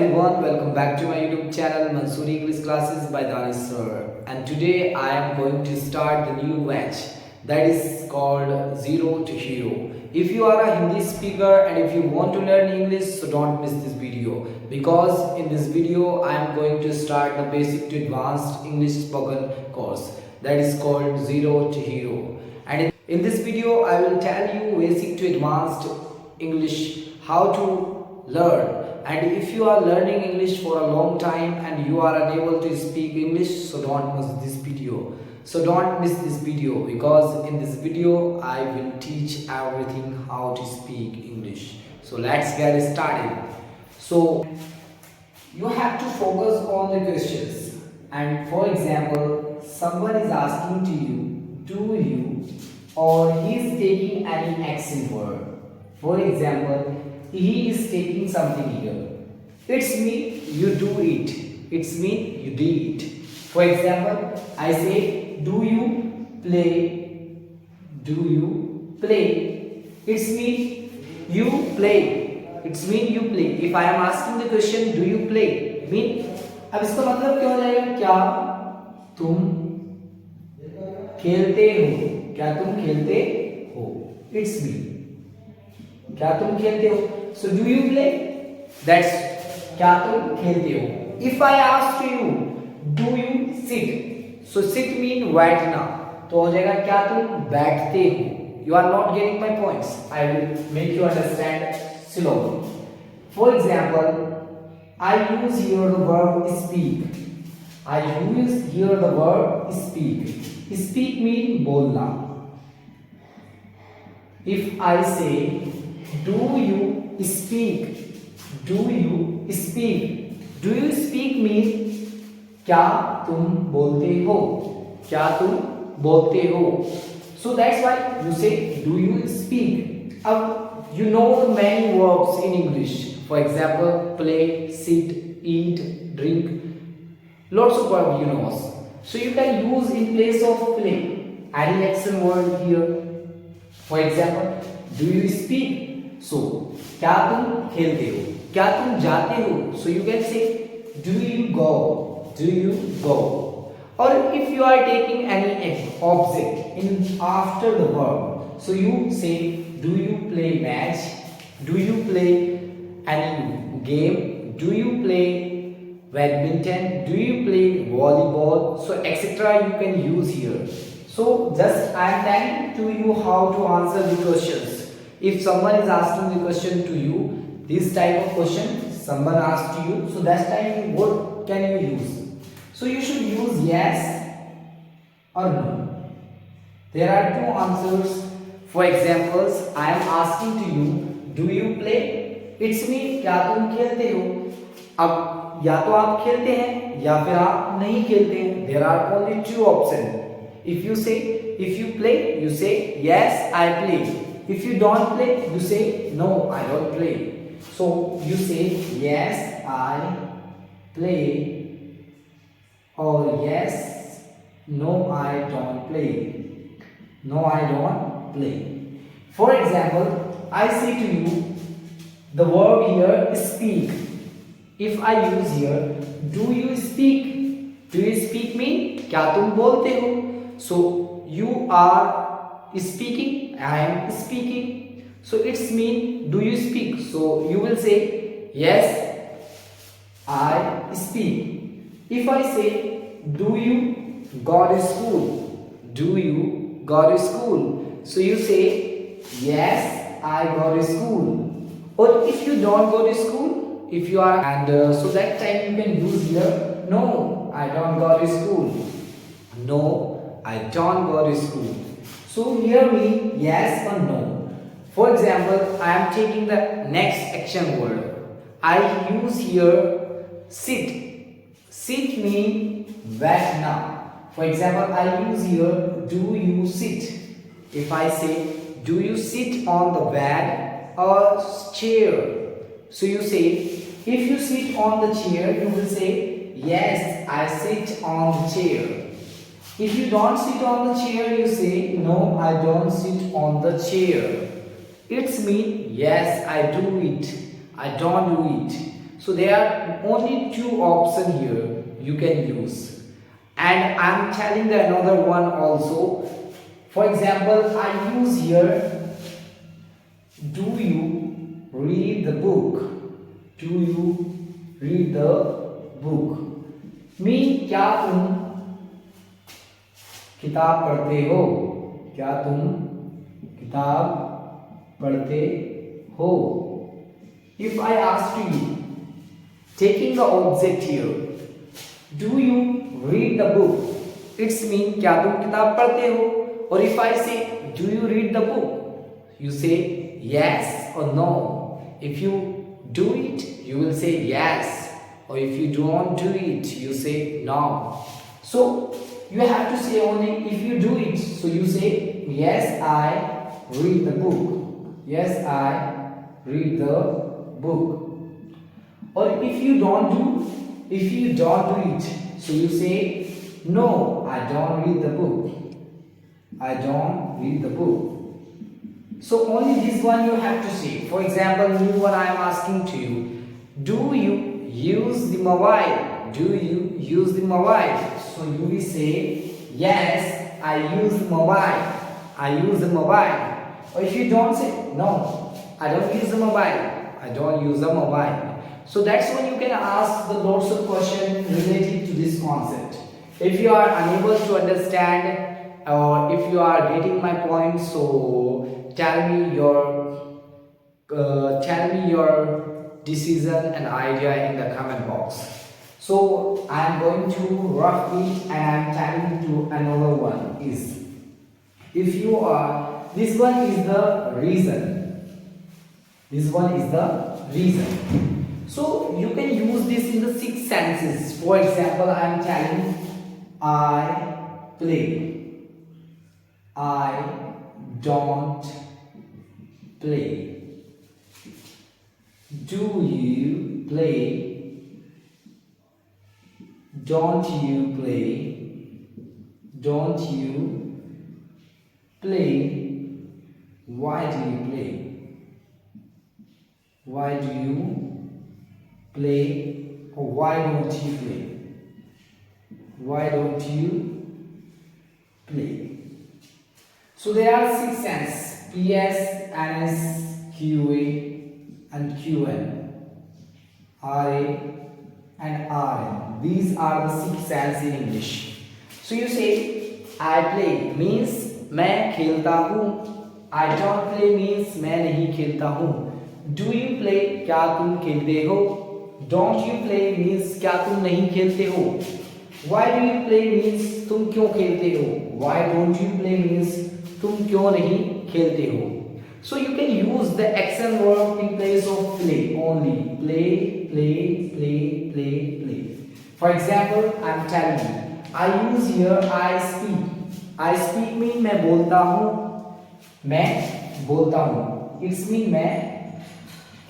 everyone, welcome back to my YouTube channel Mansoorieng English Classes by Danish Sir. And today I am going to start the new batch that is called Zero to Hero. If you are a Hindi speaker and if you want to learn English, so don't miss this video, because in this video I am going to start the basic to advanced English spoken course that is called Zero to Hero. And in this video I will tell you basic to advanced English, how to learn. And if you are learning English for a long time and you are unable to speak English, so don't miss this video. So don't miss this video, because in this video I will teach everything how to speak English. So let's get started. So you have to focus on the questions. And for example, someone is asking to you, do you, or he is taking any action word. For example, he is taking something here. It's mean you do it. It's mean you did it. For example, I say, do you play? Do you play? It's mean you play. It's mean you play. If I am asking the question, do you play? Mean, अब इसका मतलब क्या हो जाएगा? क्या तुम खेलते हो? क्या तुम खेलते हो? It's mean. क्या तुम खेलते हो? So do you play? That's क्या तुम खेलते हो? If I ask you, do you sit? So sit mean बैठना, तो हो जाएगा क्या तुम बैठते हो? You are not getting my points. I will make you understand slowly. For example, I use here the verb speak. I use here the verb speak. Speak mean bolna. If I say, do you speak? Do you speak? Do you speak mean क्या तुम बोलते हो? क्या तुम बोलते हो? So that's why you say, do you speak? अब you know the many verbs in English. For example, play, sit, eat, drink. Lots of verbs you know. So you can use in place of play any action word here. For example, do you speak? So क्या तुम खेलते हो? क्या तुम जाते हो? So you can say, do you go? Do you go? Or if you are taking any object in after the verb, so you say, do you play match? Do you play any game? Do you play badminton? Do you play volleyball? So etc. you can use here. So just I am telling to you how to answer the questions. If someone is asking the question to you, this type of question someone asked to you, so that time what can you use? So you should use yes or no. There are two answers. For examples, I am asking to you, do you play? It's mean क्या तुम खेलते हो? अब या तो आप खेलते हैं या फिर आप नहीं खेलते हैं. There are only two options. If you say, if you play, you say yes, I play. If you don't play, you say no, I don't play. So you say yes, I play, or yes, no, I don't play. No, I don't play. For example, I say to you, the verb here is speak. If I use here, do you speak? Do you speak mean क्या तुम बोलते हो? So you are speaking, I am speaking. So it's mean do you speak? So you will say yes, I speak. If I say, do you go to school? Do you go to school? So you say yes, I go to school. Or if you don't go to school, if you are, and so that time you can use here, no, I don't go to school. No, I don't go to school. So here mean yes or no. For example, I am taking the next action word. I use here sit. Sit mean बैठना. For example, I use here, do you sit? If I say, do you sit on the bed or chair? So you say, if you sit on the chair, you will say, yes, I sit on the chair. If you don't sit on the chair, you say, no, I don't sit on the chair. It's mean, yes, I do it. I don't do it. So there are only two options here you can use, and I'm telling the another one also. For example, I use here, do you read the book? Do you read the book? Mean क्या तुम किताब पढ़ते हो? क्या तुम किताब पढ़ते हो? If I ask you, taking the object here, do you read the book? It's mean क्या तुम किताब पढ़ते हो? Or if I say, do you read the book? You say yes or no. If you do it, you will say yes. Or if you don't do it, you say no. So you have to say only if you do it. So you say yes, I read the book. Yes, I read the book. Or if you don't do it, so you say no, I don't read the book. I don't read the book. So only this one you have to say. For example, new one I am asking to you. Do you use the mobile? Do you use the mobile? So you will say yes, I use the mobile. I use the mobile. Or if you don't say no, I don't use the mobile. I don't use the mobile. So that's when you can ask the lots of questions related to this concept. If you are unable to understand, or if you are getting my point, so tell me your decision and idea in the comment box. So I am going to rough it, and I am telling you another one is, if you are, this one is the reason. This one is the reason. So you can use this in the 6 senses. For example, I am telling, I play. I don't play. Do you play? Don't you play? Don't you play? Why do you play? Why do you play? Or why don't you play? Why don't you play? So there are 6 senses: PS, NS, QA, and QN, RA and RN. These are the 6 senses in English. So you say I play means मैं खेलता हूँ. I don't play means मैं नहीं खेलता हूँ. Do you play? क्या तुम खेलते हो? Don't you play means क्या तुम नहीं खेलते हो? Why do you play means तुम क्यों खेलते हो? Why don't you play means तुम क्यों नहीं खेलते हो? So you can use the action verb in place of play only. Play, play, play, play, play. For example, I am telling you, I use here I speak. I speak mean मैं बोलता हूँ. मैं बोलता हूँ. It's mean मैं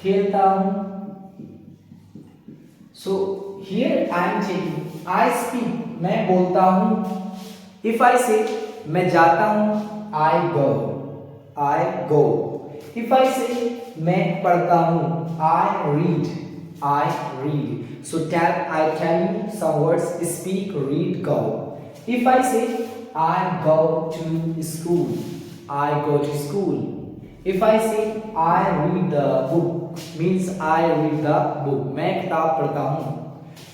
खेलता हूँ. So here I am taking I speak. मैं बोलता हूँ. If I say मैं जाता हूँ, I go. I go. If I say मैं पढ़ता हूँ, I read. I read. So I tell you some words: speak, read, go. If I say I go to school, I go to school. If I say I read the book, means I read the book. मैं किताब पढ़ता हूँ.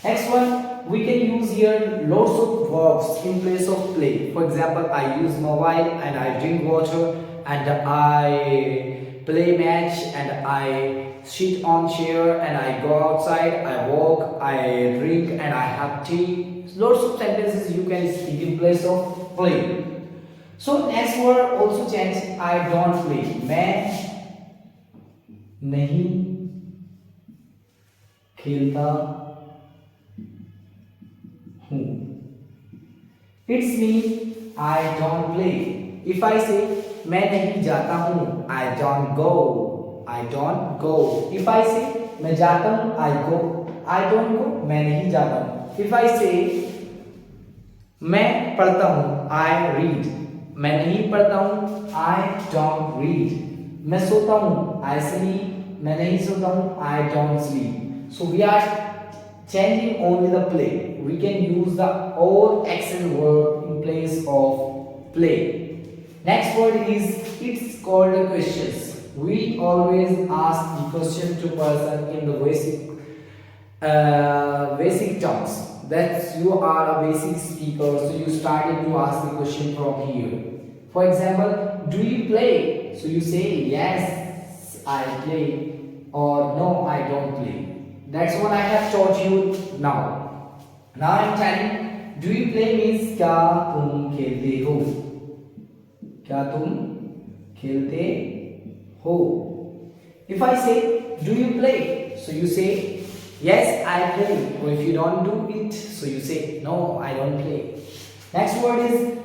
Next one, we can use here lots of verbs in place of play. For example, I use mobile and I drink water, and I play match, and I sit on chair, and I go outside, I walk, I drink, and I have tea. Lots of sentences you can speak in place of play. So next word also change. I don't play. मैं नहीं खेलता हूँ. It's mean I don't play. If I say मैं नहीं जाता हूँ, I don't go. I don't go. If I say मैं जाता हूँ, I go. I don't go. मैं नहीं जाता हूँ. If I say मैं पढ़ता हूँ, I read. मैं नहीं पढ़ता हूँ, I don't read. मैं सोता हूँ, I sleep. मैं नहीं सोता हूँ, I don't sleep. So we are changing only the play. We can use the or action verb in place of play. Next word is, it's called the questions. We always ask the question to person in the basic terms. That you are a basic speaker, so you started to ask the question from here. For example, do you play? So you say yes, I play, or no, I don't play. That's what I have taught you now. Now I'm telling, do you play means क्या तुम खेलते हो? क्या तुम खेलते हो? If I say, do you play? So you say, yes, I play. Or if you don't do it, so you say, no, I don't play. Next word is,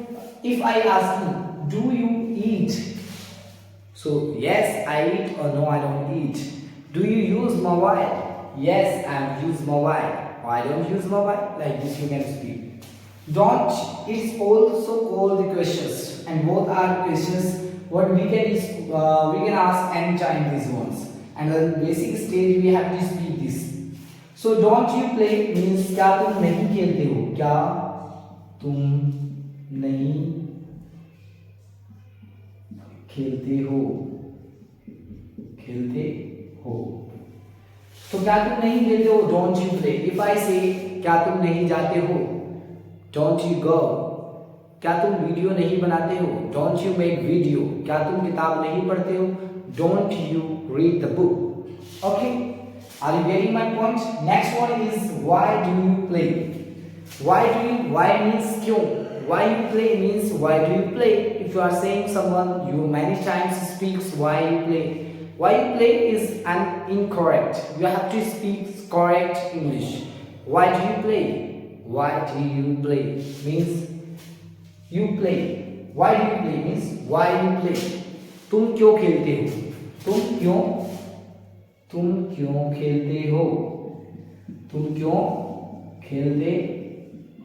if I ask you, do you eat? So yes, I eat, or no, I don't eat. Do you use mobile? Yes, I use mobile. Or I don't use mobile. Like this you can speak. Don't, it's also called the questions, and both are questions. What we can is we can ask anytime these ones. And the basic stage we have to speak this. So don't you play means क्या तुम नहीं खेलते हो? क्या तुम नहीं खेलते हो? खेलते हो? तो क्या तुम नहीं खेलते हो? Don't you play. If I say क्या तुम नहीं जाते हो? Don't you go. क्या तुम वीडियो नहीं बनाते हो? Don't you make video. क्या तुम किताब नहीं पढ़ते हो? Don't you read the book. Okay. Are you getting my point? Next one is, why do you play? Why means क्यों. Why you play means why do you play. If you are saying someone, you many times speaks why you play. Why you play is an incorrect. You have to speak correct English. Why do you play? Why do you play means you play. Why do you play means why you play. तुम क्यों खेलते हो? तुम क्यों खेलते हो? तुम क्यों खेलते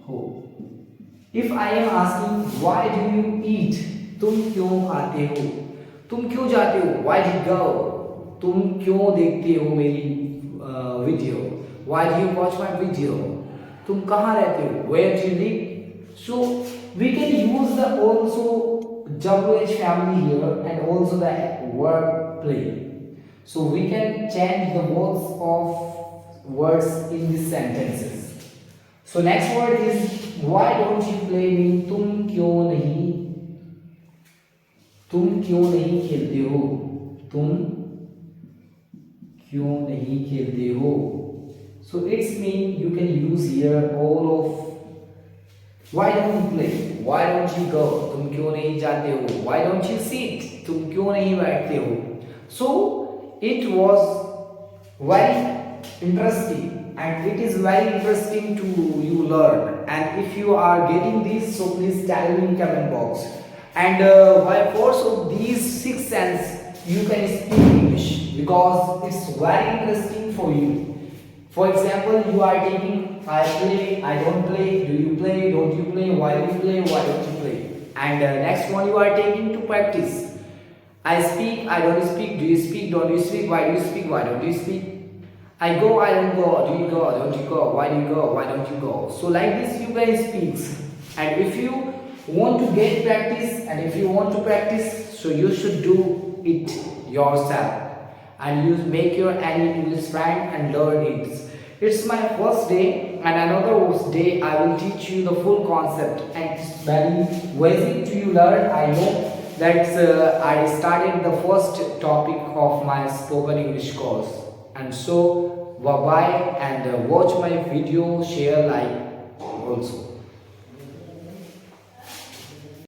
हो? If I am asking, why do you eat? तुम क्यों खाते हो? तुम क्यों जाते हो? Why do you go? तुम क्यों देखते हो मेरी video? Why do you watch my video? तुम कहाँ रहते हो? Where do you live? So we can use the also WH family here and also the verb play. So we can change the words in these sentences. So next word is, why don't you play mean तुम क्यों नहीं खेलते हो? तुम क्यों नहीं खेलते हो? So it's mean you can use here all of why don't you play? Why don't you go? तुम क्यों नहीं जाते हो? Why don't you sit? तुम क्यों नहीं बैठते हो? So it was very interesting, and it is very interesting to you learn. And if you are getting this, so please tell me in comment box. And by force of these 6 cents you can speak English, because it's very interesting for you. For example, you are taking I play, I don't play, do you play, don't you play, why do you play, why don't you play. And next one you are taking to practice. I speak, I don't speak, do you speak, don't you speak, why do you speak, why don't you speak. I go, I don't go, do you go, don't you go, why do you go, why don't you go. So like this you can speak. And if you want to get practice, and if you want to practice, so you should do it yourself, and you make your any English friend and learn it. It's my first day, and another day I will teach you the full concept, and it's very easy to you learn. I know that I started the first topic of my spoken English course. And so bye bye, and watch my video, share, like also.